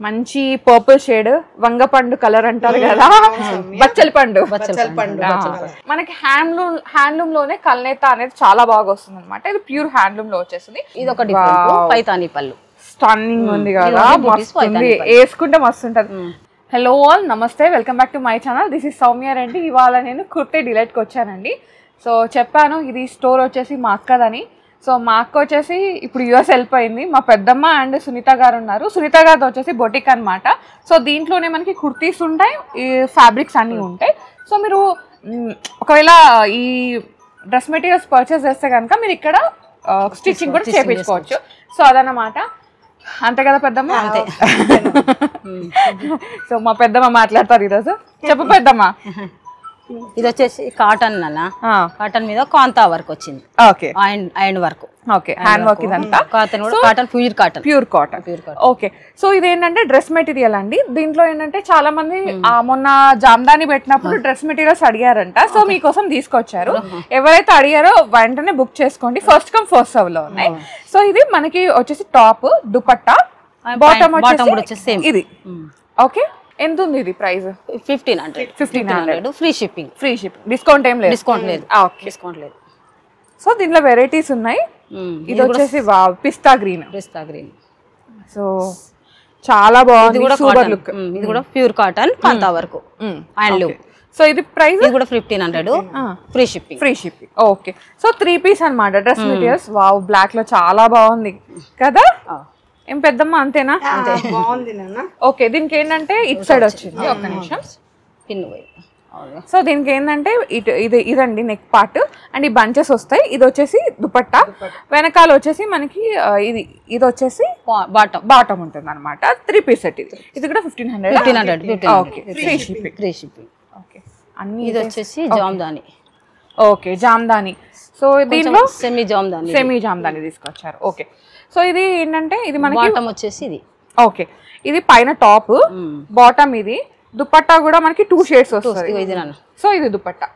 మంచి purple shade వంగపండు colour అంటారు కదా, బచ్చలి పండు. మనకి హ్యాండ్లూమ్ లోనే కల్నేత అనేది చాలా బాగా వస్తుంది అనమాట. ఇది ప్యూర్ హ్యాండ్లూమ్ లో వచ్చేస్తుంది. ఇది ఒక పైతాని పళ్ళు స్టన్నింగ్ ఉంది కదా, మస్తుంది, వేసుకుంటే మస్తు ఉంటది. హలో ఆల్, నమస్తే, welcome back to my channel. This is Soumya Reddy. ఇవాళ నేను కుర్తే డిలైట్కి వచ్చానండి. సో చెప్పాను ఇది స్టోర్ వచ్చేసి మా అక్కదని. సో మా అక్క వచ్చేసి ఇప్పుడు యూఎస్ వెళ్ళిపోయింది. మా పెద్దమ్మ అండ్ సునీత గారు ఉన్నారు. సునీత గారితో వచ్చేసి బొటిక్ అనమాట. సో దీంట్లోనే మనకి కుర్తీస్ ఉంటాయి, ఈ ఫ్యాబ్రిక్స్ అన్నీ ఉంటాయి. సో మీరు ఒకవేళ ఈ డ్రెస్ మెటీరియల్స్ పర్చేస్ చేస్తే కనుక మీరు ఇక్కడ స్టిచ్చింగ్ కూడా చేయించుకోవచ్చు. సో అదన్నమాట. అంతే కదా పెద్దమ్మ? అంతే. సో మా పెద్దమ్మ మాట్లాడతారు ఈరోజు. చెప్పు పెద్దమ్మ. ఇది వచ్చేసి కాటన్ అన్న, కాటన్ మీద కాంతా వర్క్ వచ్చింది. Okay, and work. Okay, hand work ఇదంతా. Cotton pure cotton. Okay, so ఇది ఏంటంటే డ్రెస్ మెటీరియల్ అండి. దీంట్లో ఏంటంటే చాలా మంది మొన్న జామ్దాని పెట్టినప్పుడు డ్రెస్ మెటీరియల్స్ అడిగారంట. సో మీకోసం తీసుకొచ్చారు. ఎవరైతే అడిగారో వెంటనే బుక్ చేసుకోండి. ఫస్ట్ కమ్ ఫస్ట్ సర్వ్ లో ఉన్నాయి. సో ఇది మనకి వచ్చేసి టాప్, దుపట్టా, బాటమ్ వచ్చేసి ఇది. ఓకే, ఎంత ఉంది ఇది ప్రైస్? 1500. Free shipping. డిస్కౌంట్ ఏం లేదు? డిస్కౌంట్ లేదు. డిస్కౌంట్ లేదు. సో దీంట్లో వెరైటీస్ ఉన్నాయి. ఇది వచ్చేసి పిస్తా గ్రీన్. సో చాలా బాగుంది, సూపర్ లుక్. ఇది కూడా pure cotton kantha work and loom. So ఇది ప్రైస్ ఇది కూడా 1500. Free shipping. Okay, so 3 piece అన్నమాట డ్రెస్ మెటీరియల్స్. వావ్, బ్లాక్ లో చాలా బాగుంది కదా. ఏం పెద్దమ్మ అంతేనా? ఓకే, దీనికి ఏంటంటే ఇటు సైడ్ వచ్చింది. ఒక్క నిమిషం. సో దీనికి ఏంటంటే ఇదండి నెక్ పార్ట్ అండ్ ఈ బంచెస్ వస్తాయి. ఇది వచ్చేసి దుపట్టా, వెనకాల వచ్చేసి మనకి ఇది వచ్చేసి బాటమ్ ఉంటుంది అనమాట. 3 పీస్ సెట్. ఇది కూడా 1500. Okay, free shipping. ఓకే, అన్ని. ఇది వచ్చేసి జామ్దాని. ఓకే, జామ్దాని. సో దీంట్లో సెమీ జామ్దాని తీసుకొచ్చారు. ఓకే, సో ఇది ఏంటంటే ఇది మనకి బాటమ్ వచ్చేసి ఇది. ఓకే, ఇది పైన టాప్, బాటమ్. ఇది దుపట్టా కూడా మనకి 2 షేడ్స్ వస్తుంది. సో ఇది దుపట్టా.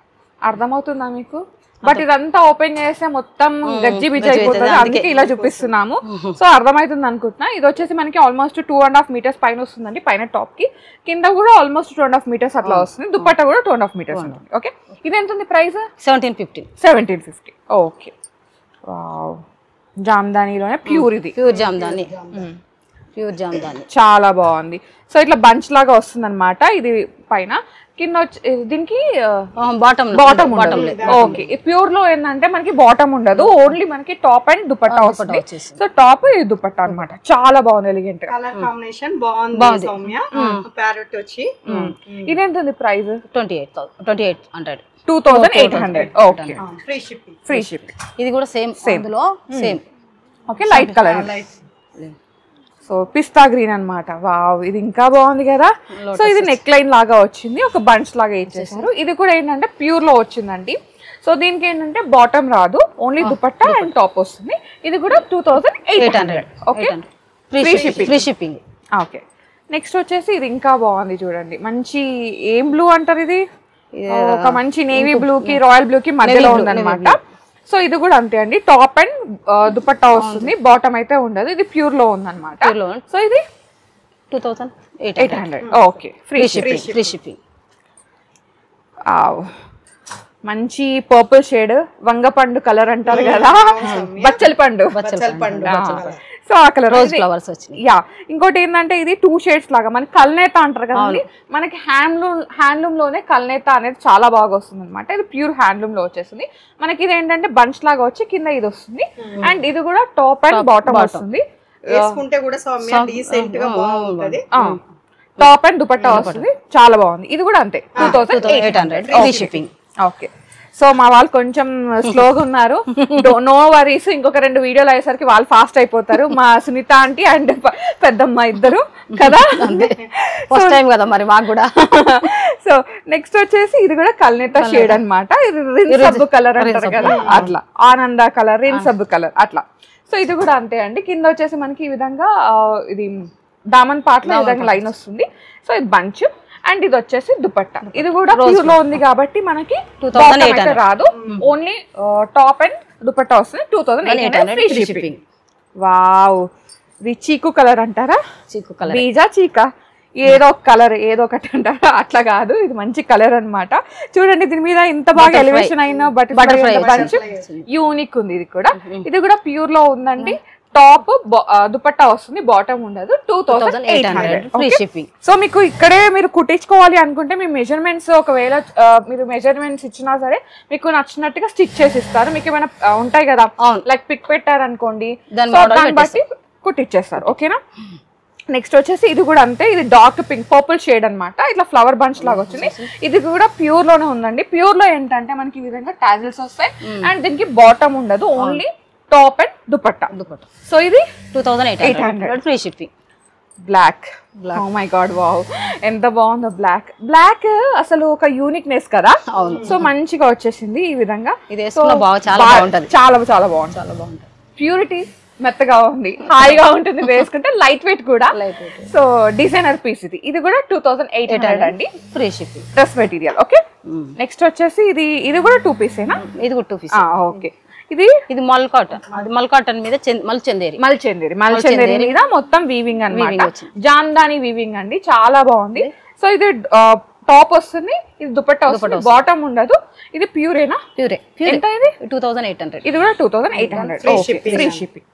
అర్థమవుతుందా మీకు? బట్ ఇదంతా ఓపెన్ చేస్తే మొత్తం గజ్జి బిజ్జి అయిపోతుంది, అందుకే ఇలా చూపిస్తున్నాము. సో అర్థమవుతుంది అనుకుంటున్నా. ఇది వచ్చేసి మనకి ఆల్మోస్ట్ 2.5 మీటర్స్ పైన వస్తుందండి, పైన టాప్ కి. కింద కూడా ఆల్మోస్ట్ 2.5 మీటర్స్ అట్లా వస్తుంది. దుపట్టా కూడా 2.5 మీటర్స్ ఉంటుంది. ఓకే, ఇది ఎంత ఉంది ప్రైస్? 1750. ఓకే, వావ్, జామ్దానిలోనే ప్యూర్. ఇది ప్యూర్ జామ్దాని. చాలా బాగుంది. సో ఇట్లా బంచ్ లాగా వస్తుంది అనమాట. ఇది పైన, కింద దీనికి బాటమ్. ఓకే, ప్యూర్ లో ఏంటంటే మనకి బాటమ్ ఉండదు, ఓన్లీ మనకి టాప్ అండ్ దుపట్టా వస్తుంది. సో టాప్, ఇది దుపట్టా అనమాట. చాలా బాగుంది, ఎలిగెంట్ కలర్ కాంబినేషన్ బాగుంది. ప్యారెట్ వచ్చి ఇది ఎంత ఉంది ప్రైస్? 2800. 2800. Okay, free shipping. ఇది కూడా same. Okay, light colour. So పిస్తా గ్రీన్ అనమాట. వావ్, ఇది ఇంకా బాగుంది కదా. సో ఇది నెక్ లైన్ లాగా వచ్చింది, ఒక బంచ్ లాగా ఇచ్చేసారు. ఇది కూడా ఏంటంటే ప్యూర్ లో వచ్చిందండి. సో దీనికి ఏంటంటే బాటమ్ రాదు, ఓన్లీ దుపట్టా అండ్ టాప్ వస్తుంది. ఇది కూడా 2800. Okay, free shipping. Okay, next వచ్చేసి ఇది ఇంకా బాగుంది చూడండి. మంచి ఏం బ్లూ అంటారు ఇది? ఒక మంచి నేవీ బ్లూ కి రాయల్ బ్లూ కి మధ్యలో ఉందన్నమాట. సో ఇది కూడా అంతే అండి, టాప్ అండ్ దుపట్టా వస్తుంది, బాటమ్ అయితే ఉండదు. ఇది ప్యూర్ లో ఉందన్నమాట. సో ఇది 2800. Okay, free shipping. మంచి పర్పుల్ షేడ్ వంగపండు కలర్ అంటారు కదా, బచ్చలి పండు. సో ఆ కలర్ రోజ్ ఫ్లవర్స్ వచ్చినాయి. యా, ఇంకోటి ఏంటంటే ఇది 2 షేడ్స్ లాగా మనకి కల్నేత అంటారు కదండి. మనకి హ్యాండ్లూమ్ లోనే కల్నేత అనేది చాలా బాగా వస్తుంది అనమాట. ఇది ప్యూర్ హ్యాండ్లూమ్ లో వచ్చేస్తుంది. మనకి ఇది ఏంటంటే బంచ్ లాగా వచ్చి కింద ఇది వస్తుంది, అండ్ ఇది కూడా టాప్ అండ్ బాటమ్ వస్తుంది. టాప్ అండ్ దుపట్టా వస్తుంది, చాలా బాగుంది. ఇది కూడా అంతే, 2800. షిప్పింగ్. ఓకే, సో మా వాళ్ళు కొంచెం స్లోగా ఉన్నారు. నో వరీస్, ఇంకొక 2 వీడియోలు అయ్యేసరికి వాళ్ళు ఫాస్ట్ అయిపోతారు. మా సునీత ఆంటీ అండ్ పెద్దమ్మ ఇద్దరు కదా, ఫస్ట్ టైం కదా మరి మాకు కూడా. సో నెక్స్ట్ వచ్చేసి ఇది కూడా కల్నేత షేడ్ అనమాట. రిన్ సబ్బు కలర్ అంటారు కదా, అట్లా ఆనంద కలర్, రిన్ సబ్బు కలర్ అట్లా. సో ఇది కూడా అంతే అండి. కింద వచ్చేసి మనకి ఈ విధంగా ఇది దామన్ పార్ట్ లో ఈ విధంగా లైన్ వస్తుంది. సో ఇది బంచ్ అండ్ ఇది వచ్చేసి దుపట్టా. ఇది కూడా ప్యూర్ లో ఉంది కాబట్టి మనకి 2800 రాదు, ఓన్లీ టాప్ అండ్ దుపట్టా వస్తుంది. 2800 ఫ్రీ షిప్పింగ్. వావ్, ఇది చీకు కలర్ అంటారా? చీకు కలర్, బీజా చీకా ఏదో ఒక కలర్ ఏదో ఒకటి అంటారా, అట్లా కాదు, ఇది మంచి కలర్ అన్నమాట. చూడండి దీని మీద ఇంత బాగా ఎలివేషన్ అయిన బటర్ఫ్లై బంచ్ యూనిక్ ఉంది. ఇది కూడా ప్యూర్ లో ఉందండి. టాప్ దుపట్టా వస్తుంది, బాటమ్ ఉండదు. 2800 ఫ్రీ షిప్పింగ్. సో మీకు ఇక్కడే మీరు కుట్టించుకోవాలి అనుకుంటే మీ మెజర్మెంట్స్ ఒకవేళ మీరు మెజర్మెంట్స్ ఇచ్చినా సరే మీకు నచ్చినట్టుగా స్టిచ్ చేసి ఇస్తారు. మీకు ఏమైనా ఉంటాయి కదా లైక్ పిక్ పెట్టారనుకోండి, దాన్ని బట్టి కుట్టిచ్చేస్తారు. ఓకేనా? నెక్స్ట్ వచ్చేసి ఇది కూడా అంతే, ఇది డార్క్ పింక్ పర్పుల్ షేడ్ అన్నమాట. ఇట్లా ఫ్లవర్ బంచ్ లాగా వచ్చింది. ఇది కూడా ప్యూర్ లోనే ఉందండి. ప్యూర్ లో ఏంటంటే మనకి ఈ విధంగా టాజిల్స్ వస్తాయి అండ్ దీనికి బాటమ్ ఉండదు, only top and dupatta. So ఇది 2800 ఫ్రీ షిప్పింగ్. Black, oh my god, wow ఎంత బాగుందో బ్లాక్. బ్లాక్ అసలు ఒక యూనిక్నెస్ కదా. సో మంచిగా వచ్చేసింది ఈ విధంగా. ఇది చాలా బాగుంటది, చాలా చాలా బాగుంటుంది. ప్యూరిటీ మెత్తగా ఉంది, హాయిగా ఉంటుంది వేసుకుంటే, లైట్ వెయిట్ కూడా. సో డిజైనర్ పీస్ ఇది కూడా 2800 అండి free shipping. Dress material. Okay, next వచ్చేసి ఇది కూడా 2 పీసేనా? ఇది కూడా 2 పీస్. ఓకే, ఇది మల్ కాటన్. అది మల్ కాటన్ మీద మల్చందేరి మీద మొత్తం వీవింగ్ అన్నమాట. జామ్దాని వీవింగ్ అండి, చాలా బాగుంది. సో ఇది టాప్ వస్తుంది, ఇది దుపట్టా వస్తుంది, బాటమ్ ఉండదు. ఇది ప్యూరేనా? ప్యూరే. ఎంత ఇది? 2800. ఇది కూడా 2800 ఫ్రీ షిప్పింగ్.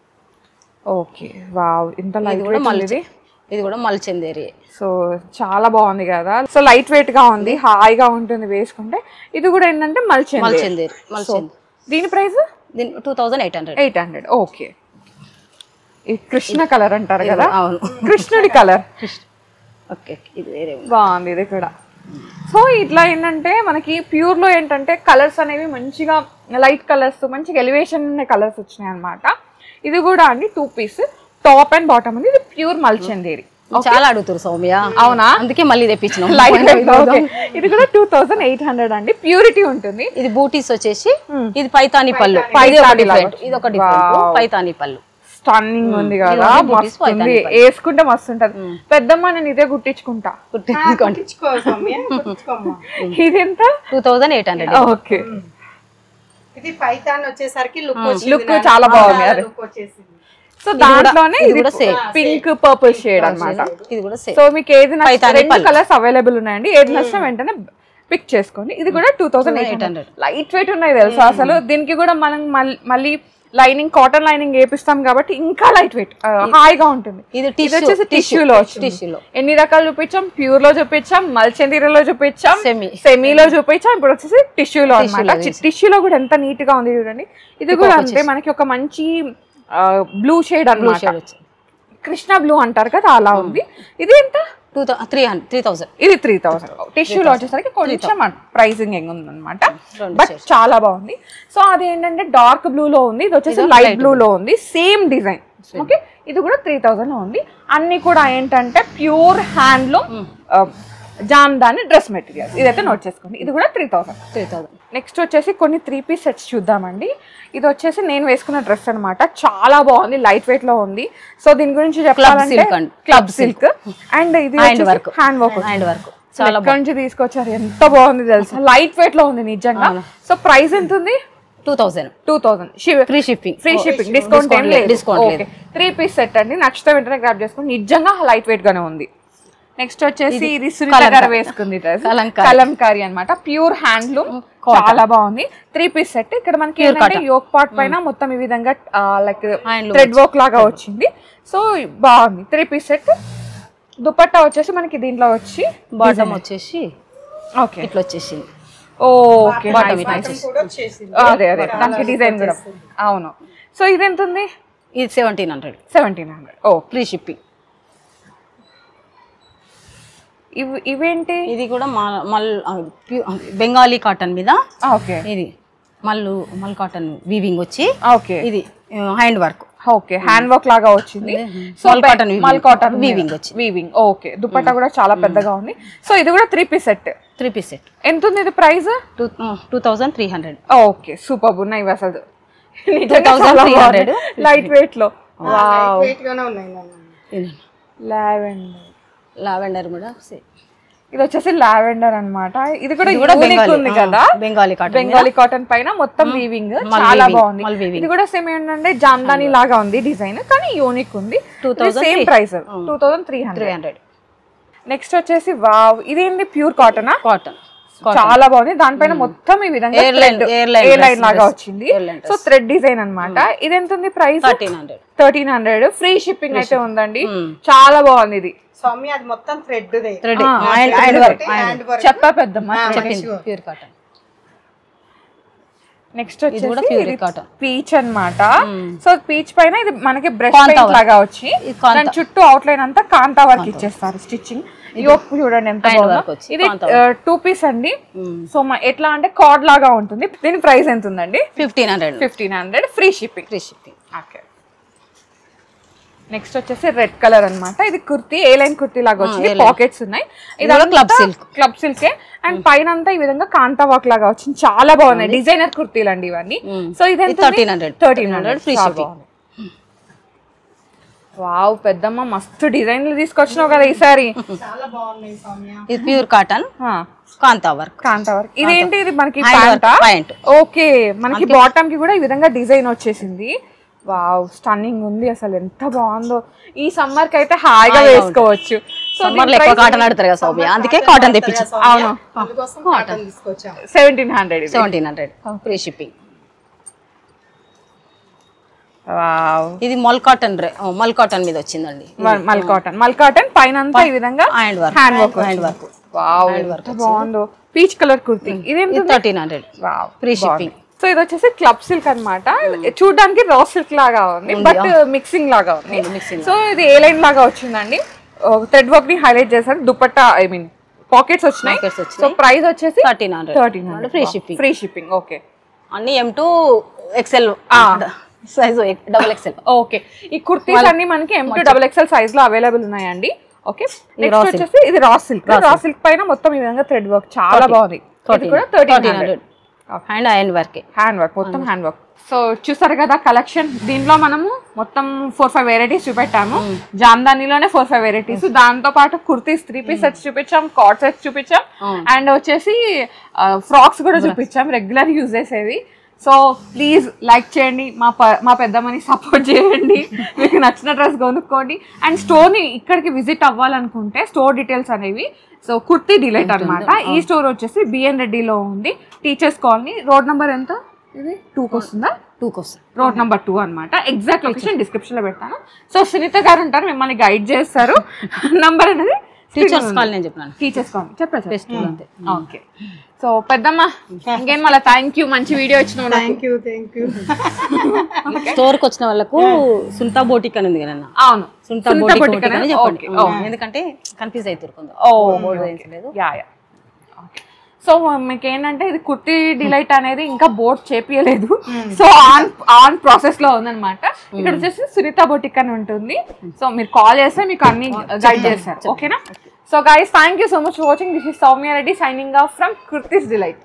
ఓకే, వావ్ ఇంత లైట్ వెయిట్. ఇది కూడా మల్చందేరి. సో చాలా బాగుంది కదా. సో లైట్ వెయిట్ గా ఉంది, హాయిగా ఉంటుంది వేసుకుంటే. ఇది కూడా ఏంటంటే మల్చందేరి. దీని ప్రైస్ 2800. ఓకే, ఈ కృష్ణ కలర్ అంటారు కదా. అవును, కృష్ణుడి కలర్. ఓకే, ఇది వేరే బాగుంది ఇది కూడా. సో ఇట్లా ఏంటంటే మనకి ప్యూర్ లో ఏంటంటే కలర్స్ అనేవి మంచిగా లైట్ కలర్స్, మంచిగా ఎలివేషన్ ఉన్న కలర్స్ వచ్చినాయి అనమాట. ఇది కూడా అండి 2 పీస్, టాప్ అండ్ బాటమ్ ఉంది. ఇది ప్యూర్ మల్చందేరి. చాలా అడుగుతారు సౌమ్య, అవునా? అందుకే మళ్ళీ తెప్పించినాం. ఇది కూడా 2800 అండి, ప్యూరిటీ ఉంటుంది. ఇది బూటీస్ వచ్చేసి ఇది పైతాని పళ్ళు. ఇది ఒక డిఫరెంట్ పైతాని పళ్ళు. స్టన్నింగ్ ఉంది కదా, వేసుకుంటే మస్తు ఉంటది. పెద్దమ్మ నేను ఇదే కుట్టించుకుంటా. ఇది ఎంత? 2800. ఓకే, ఇది పైతాన్ వచ్చేసరికి లుక్ చాలా బాగుంది. సో దాంట్లోనే ఇది కూడా పింక్ పర్పుల్ షేడ్ అన్నమాట. ఇది కూడా సేమ్. సో మీకు ఏది నచ్చితే కలర్స్ అవైలబుల్ ఉన్నాయండి, ఏది నచ్చినా వెంటనే పిక్ చేసుకోండి. ఇది కూడా 2800. లైట్ వెయిట్ ఉన్నాయి తెలుసా అసలు. దీనికి కూడా మనం మళ్ళీ లైనింగ్, కాటన్ లైనింగ్ వేపిస్తాం కాబట్టి ఇంకా లైట్ వెయిట్, హాయిగా ఉంటుంది. ఇది వచ్చేసి టిష్యూలో. ఎన్ని రకాలు చూపించాం? ప్యూర్ లో చూపించాం, మల్చందీరలో చూపించాం, సెమీలో చూపించాం, ఇప్పుడు వచ్చేసి టిష్యూలో అనమాట. టిష్యూలో కూడా ఎంత నీట్ గా ఉంది చూడండి. ఇది కూడా అంతే, మనకి ఒక మంచి బ్లూ షేడ్ అన్నమాట. కృష్ణ బ్లూ అంటారు కదా, అలా ఉంది. ఇది ఎంత? 3000. ఇది 3000. టిష్యూలో వచ్చేసరికి కొంచెం ప్రైసింగ్ ఉందన్నమాట, బట్ చాలా బాగుంది. సో అది ఏంటంటే డార్క్ బ్లూ లో ఉంది, ఇది వచ్చేసి లైట్ బ్లూ లో ఉంది, సేమ్ డిజైన్. ఓకే, ఇది కూడా 3000 లో ఉంది. అన్ని కూడా ఏంటంటే pure handloom Jamdani dress materials. ఇదైతే నోట్ చేసుకోండి. ఇది కూడా 3000. నెక్స్ట్ వచ్చేసి కొన్ని 3 పీస్ సెట్స్ చూద్దామండి. ఇది వచ్చేసి నేను వేసుకున్న డ్రెస్ అనమాట, చాలా బాగుంది, లైట్ వెయిట్ లో ఉంది. సో దీని గురించి చెప్పాలంటే క్లబ్ సిల్క్ అండ్ ఇది హ్యాండ్ వర్క్. చాలా నుంచి తీసుకొచ్చారు, ఎంత బాగుంది తెలుసా, లైట్ వెయిట్ లో ఉంది నిజంగా. సో ప్రైస్ ఎంత ఉంది? 2000 ఫ్రీ షిప్పింగ్. డిస్కౌంట్ ఏం లేదు. 3 పీస్ సెట్ అండి, నచ్చితే వెంటనే గ్రాబ్ చేసుకోండి, నిజంగా లైట్ వెయిట్ గానే ఉంది. నెక్స్ట్ వచ్చేసి ఇది సునీత గారు వేసుకుంది డ్రెస్, కలంకారీ అన్నమాట, ప్యూర్ హ్యాండ్లూమ్, చాలా బాగుంది. 3 పీస్ సెట్. ఇక్కడ మనకి ఏంటంటే యోక్ పార్ట్ పైన మొత్తం ఈ విధంగా లైక్ థ్రెడ్ వర్క్ లాగా వచ్చింది. సో బాగుంది. 3 పీస్ సెట్. దుపట్టా వచ్చేసి మనకి దీంట్లో వచ్చి బాటమ్ వచ్చేసి ఓకే ఇట్లా వచ్చేసింది. ఓకే, అదే దానికి డిజైన్ కూడా అవును. సో ఇది ఎంత ఉంది? ఇది 1700. ఓ ఫ్రీ షిప్పింగ్. ఇవేంటి? ఇది కూడా బెంగాలీ కాటన్ మీద. ఓకే, ఇది మల్ కాటన్ వీవింగ్ వచ్చి, ఓకే ఇది hand work. Okay, hand work లాగా వచ్చింది. సో మల్ కాటన్ వీవింగ్ వచ్చి వీవింగ్. ఓకే, దుపట్టా కూడా చాలా పెద్దగా ఉంది. సో ఇది కూడా 3 పీస్ సెట్. ఎంత ఉంది ఇది ప్రైస్? 2300. ఓకే, సూపర్ ఉన్నాయి అసలు, 2300 లైట్ వెయిట్ లో. వావ్, లావెండర్ లావెండర్ కూడా ఇది వచ్చేసి లావెండర్ అన్నమాట. ఇది కూడా యూనిక్ ఉంది కదా, బెంగాలీ కాటన్ పైన మొత్తం వీవింగ్ చాలా బాగుంది. ఇది కూడా సేమ్ ఏంటంటే జామ్దాని లాగా ఉంది డిజైన్, కానీ యూనిక్ ఉంది. Same price 2300. నెక్స్ట్ వచ్చేసి వావ్, ఇదేంటి ప్యూర్ కాటన్ చాలా బాగుంది. దానిపైన మొత్తం ఈ విధంగా ఎయిర్ లైన్ లాగా వచ్చింది. సో థ్రెడ్ డిజైన్ అన్నమాట. ఇది ఎంత ఉంది ప్రైస్? 1300. ఫ్రీ షిప్పింగ్ అయితే ఉందండి. చాలా బాగుంది ఇది. సౌమ్య అది మొత్తం థ్రెడ్ చెప్పా పెద్దమ్మ ప్యూర్ కాటన్. నెక్స్ట్ వచ్చేసి పీచ్ అన్నమాట. సో పీచ్ పైన ఇది మనకి బ్రష్ పెయింట్ లాగా వచ్చి దాని చుట్టూ అవుట్ లైన్ అంతా కాంతా వర్క్ ఇచ్చేస్తారు స్టిచ్చింగ్. చూడండి ఎంత బాగుందో. ఇది 2 పీస్ అండి. సో ఎట్లా అంటే కార్డ్ లాగా ఉంటుంది. దీని ప్రైస్ ఎంత ఉందండి? 1500. Free shipping. ఓకే. నెక్స్ట్ వచ్చేసి రెడ్ కలర్ అన్నమాట. ఇది కుర్తీ ఏ లైన్ కుర్తీ లాగా వచ్చింది, పాకెట్స్ ఉన్నాయి. ఇది క్లబ్ సిల్క్ అండ్ పైన అంతా ఈ విధంగా కాంతా వర్క్ లాగా వచ్చింది. చాలా బాగున్నాయి, డిజైనర్ కుర్తీలు అండి ఇవన్నీ. సో ఇది 1300 ఫ్రీ షిప్పింగ్. వావ్ పెద్దమ్మ మస్తు డిజైన్లు తీసుకొచ్చినావు కదా ఈసారి. చాలా బాగున్నాయి సౌమ్య. ఇది ప్యూర్ కాటన్ కాంతా వర్క్. ఇదేంటి? ఇది మనకి ప్యాంట్. ఓకే, మనకి బాటమ్ కి కూడా ఈ విధంగా డిజైన్ వచ్చేసింది. వావ్ స్టన్నింగ్ ఉంది అసలు, ఎంత బాగుందో. ఈ సమ్మర్ కి అయితే హాయిగా వేసుకోవచ్చు. సమ్మర్ లో ఎక్కువ కాటన్ ఆడతారు కదా సౌమ్య, అందుకే కాటన్ తెప్పించాం. అవును, 1700 ఫ్రీ షిప్పింగ్. వావ్ ఇది మల్ కాటన్ మీద వచ్చిందండి. మల్ కాటన్ పైన అంతా ఈ విధంగా హ్యాండ్ వర్క్. వావ్ ఎంత బాగుందో. Peach colour kurti. ఇదేంటి? 1300. Wow free shipping. సో ఇది వచ్చేసి క్లబ్ సిల్క్ అన్నమాట. చూడడానికి రా సిల్క్ లాగా ఉంది, బట్ మిక్సింగ్ లాగా ఉంది. సో ఇది ఏ లైన్ లాగా వచ్చిందండి. థ్రెడ్ వర్క్ ని హైలైట్ చేశారు. దుపట్టా ఐ మీన్ పాకెట్స్ వచ్చినాయి. సో ప్రైస్ వచ్చేసి 1300. Free shipping. ఓకే. అన్ని M2 XL size, XXL. Okay, ఈ కుర్తీస్ అన్ని మనకి M2 XXL సైజ్ లో అవైలబుల్ ఉన్నాయండి. ఓకే. నెక్స్ట్ వచ్చేసి ఇది రా సిల్క్ పైన మొత్తం ఈ విధంగా థ్రెడ్ వర్క్ చాలా బాగుంది. ఇది కూడా 1300. హ్యాండ్ వర్క్ మొత్తం హ్యాండ్ వర్క్. సో చూసారు కదా కలెక్షన్. దీంట్లో మనము మొత్తం 4-5 వెరైటీస్ చూపెట్టాము. జామ్దానిలోనే 4-5 వెరైటీస్. దాంతో పాటు కుర్తీస్ 3 పీస్ సెట్స్ చూపించాం, కార్డ్ సెట్స్ చూపించాం, అండ్ వచ్చేసి ఫ్రాక్స్ కూడా చూపించాం రెగ్యులర్ యూజ్ చేసేవి. సో ప్లీజ్ లైక్ చేయండి, మా పెద్దమ్మని సపోర్ట్ చేయండి. మీకు నచ్చిన డ్రెస్ కొనుక్కోండి. అండ్ స్టోర్ని ఇక్కడికి విజిట్ అవ్వాలనుకుంటే స్టోర్ డీటెయిల్స్ అనేవి సో కుర్తీ డిలైట్ అనమాట. ఈ స్టోర్ వచ్చేసి బిఎన్ రెడ్డిలో ఉంది, టీచర్స్ కాలనీ. రోడ్ నెంబర్ ఎంత? ఇది 2కి వస్తుందా? 2కి వస్తుంది. రోడ్ నెంబర్ 2 అనమాట. ఎగ్జాక్ట్ లొకేషన్ డిస్క్రిప్షన్ లో పెడతాను. సో సునీత గారు ఉంటారు, మిమ్మల్ని గైడ్ చేస్తారు. నంబర్ అనేది టీచర్స్ కాలనీ అని చెప్పాను. టీచర్స్ కాలనీ చెప్పండి. ఓకే. సో పెద్దమ్మ ఇంకేం మళ్ళీ థ్యాంక్ యూ, మంచి వీడియో ఇచ్చిన. Thank you. స్టోర్ కి వచ్చిన వాళ్ళకు సుంతా బోటిక్ అని ఉంది కదా. అవును, సుంతా బోటిక్ అని చెప్పండి, ఎందుకంటే కన్ఫ్యూజ్ అవుతుంది. సో మీకు ఏంటంటే ఇది కుర్తీ డిలైట్ అనేది ఇంకా బోర్డ్ చేపియలేదు. సో ఆన్ ప్రాసెస్ లో ఉందన్నమాట. ఇక్కడ వచ్చేసి సునీత బొటిక్ అని ఉంటుంది. సో మీరు కాల్ చేస్తే మీకు అన్ని గైడ్ చేస్తారు. ఓకేనా? So guys, thank you so much for watching. This is Soumya Reddy signing off from Kurtis Delight.